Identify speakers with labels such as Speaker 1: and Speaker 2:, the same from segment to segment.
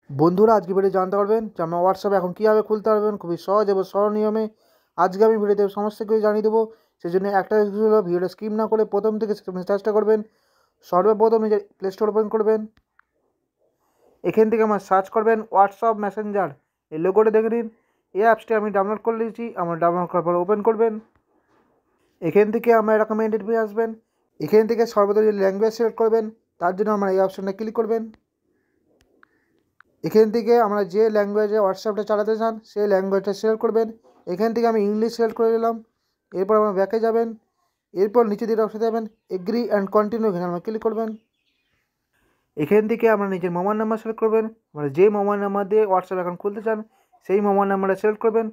Speaker 1: বন্ধুরা আজকে ভিডিও জানতে পারবেন যে আমরা হোয়াটসঅ্যাপ এখন কীভাবে খুলতে পারবেন খুবই সহজ এবং সরল নিয়মে। আজকে আমি ভিডিওতে সমস্ত কিছু জানিয়ে দেবো। সেই জন্য একটা জিনিস হলো ভিডিওটা স্কিপ না করে প্রথম থেকে চেষ্টা করবেন। সর্বপ্রথম নিজের প্লে স্টোর ওপেন করবেন। এখান থেকে আমার সার্চ করবেন হোয়াটসঅ্যাপ মেসেঞ্জার। এই লোগোটা দেখে নিন। এই অ্যাপসটি আমি ডাউনলোড করে নিয়েছি। আমার ডাউনলোড করার পর ওপেন করবেন। এখান থেকে আমার রেকমেন্ডেড পেয়ে আসবেন। এখান থেকে সর্বপ্রথম যে ল্যাঙ্গুয়েজ সিলেক্ট করবেন, তার জন্য আমরা এই অপশানটা ক্লিক করবেন। এখান থেকে আমরা যে ল্যাঙ্গুয়েজে হোয়াটসঅ্যাপটা চালাতে চান সেই ল্যাঙ্গুয়েজটা সিলেক্ট করবেন। এখান থেকে আমি ইংলিশ সিলেক্ট করে নিলাম। এরপর আমরা ব্যাকে যাবেন। এরপর নিচে দিকে অপশন দেবেন এগ্রি অ্যান্ড কন্টিনিউ, এখানে আমরা ক্লিক করবেন। এখান থেকে আমরা নিজের মোবাইল নাম্বার সিলেক্ট করবেন। আমরা যে মোবাইল নাম্বার দিয়ে হোয়াটসঅ্যাপ অ্যাকাউন্ট খুলতে চান সেই মোবাইল নাম্বারটা সিলেক্ট করবেন।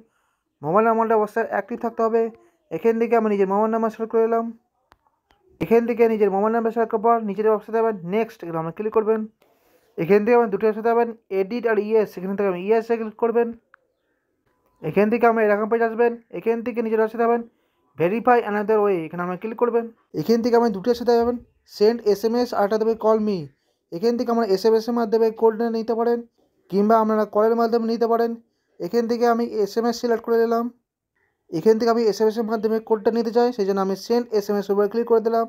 Speaker 1: মোবাইল নাম্বারটা অবশ্যই অ্যাক্টিভ থাকতে হবে। এখান থেকে আমি নিজের মোবাইল নাম্বার সিলেক্ট করে নিলাম। এখান থেকে নিজের মোবাইল নাম্বার সিলেক্ট করার পর নিচের অপশন দেবেন নেক্সট, এখানে আমরা ক্লিক করবেন। এখান থেকে আমরা দুটো অপশন দেবেন এডিট আর ইয়েস, এখান থেকে আমি ইয়েসে ক্লিক করবেন। এখান থেকে আমরা এরকম পেজ আসবেন। এখান থেকে নিজের অপশন দেবেন ভেরিফাই অ্যানাদার ওয়ে, এখানে আমরা ক্লিক করবেন। এখান থেকে আমরা দুটো সাথে যাবেন সেন্ড SMS, আরটা দেবে কল মি। এখান থেকে আমরা SMS-এর মাধ্যমে কোডটা নিতে পারেন কিংবা আপনারা কলের মাধ্যমে নিতে পারেন। এখান থেকে আমি SMS সিলেক্ট করে নিলাম। এখান থেকে আমি SMS-এর মাধ্যমে কোডটা নিতে চাই, সেই জন্য আমি সেন্ড SMS উপরে ক্লিক করে দিলাম।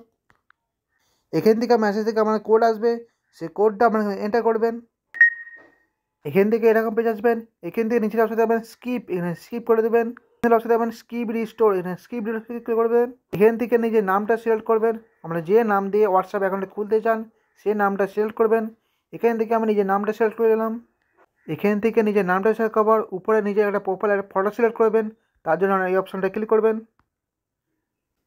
Speaker 1: এখান থেকে মেসেজ থেকে আমার কোড আসবে, সেই কোডটা আপনারা এন্টার করবেন। এখান থেকে এরকম পেজ আসবেন। এখান থেকে নিচের অপশন দেবেন স্কিপ, এখানে স্কিপ করে দেবেন। অপশন দেবেন স্কিপ রিস্টোর, এখানে স্কিপ ক্লিক করবেন। এখান থেকে নিজের নামটা সিলেক্ট করবেন। আমরা যে নাম দিয়ে হোয়াটসঅ্যাপ অ্যাকাউন্টে খুলতে চান সেই নামটা সিলেক্ট করবেন। এখান থেকে আমি নিজের নামটা সিলেক্ট করে দিলাম। এখান থেকে নিজের নামটা সিলেক্ট করার উপরে নিজের একটা প্রোফাইলের ফটো সিলেক্ট করবেন। তার জন্য এই অপশনটা ক্লিক করবেন।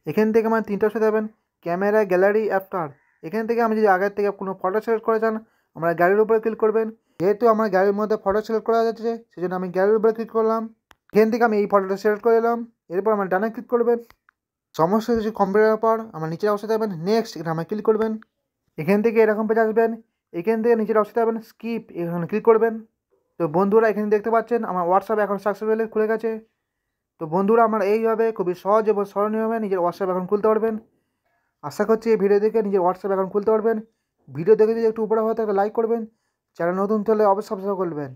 Speaker 1: এখান থেকে আমার তিনটা অপশন দেবেন ক্যামেরা, গ্যালারি, অ্যাফটার। এখান থেকে আমি যদি আগের থেকে কোনো ফটো সিলেক্ট করে চান আমরা গ্যালারির উপরে ক্লিক করবেন। যেহেতু আমার গ্যালারির মধ্যে ফটো সিলেক্ট করা যাচ্ছে সেই জন্য আমি গ্যালারির উপরে ক্লিক করলাম। এখান থেকে আমি এই ফটোটা সিলেক্ট করে দিলাম। এরপর আমার ডানে ক্লিক করবেন। সমস্ত কিছু কমপ্লিট হওয়ার পর আমার নিচের অবস্থায় যাবেন নেক্সট, এখানে আমার ক্লিক করবেন। এখান থেকে এরকম পেজ আসবেন। এখান থেকে নিচের অবস্থায় যাবেন স্কিপ, এখানে ক্লিক করবেন। তো বন্ধুরা এখানে দেখতে পাচ্ছেন আমার হোয়াটসঅ্যাপ অ্যাকাউন্ট সাকসেসফুলি খুলে গেছে। তো বন্ধুরা আমরা এইভাবে খুবই সহজ এবং স্মরণীয়ভাবে নিজের হোয়াটসঅ্যাপ অ্যাকাউন্ট খুলতে পারবেন। আশা করছি এই ভিডিও দেখে নিজের হোয়াটসঅ্যাপ অ্যাকাউন্ট খুলতে পারবেন। ভিডিও দেখে যদি একটু উপরে হয় তাহলে লাইক করবেন। চ্যানেল নতুন হলে অবশ্যই সাবস্ক্রাইব করবেন।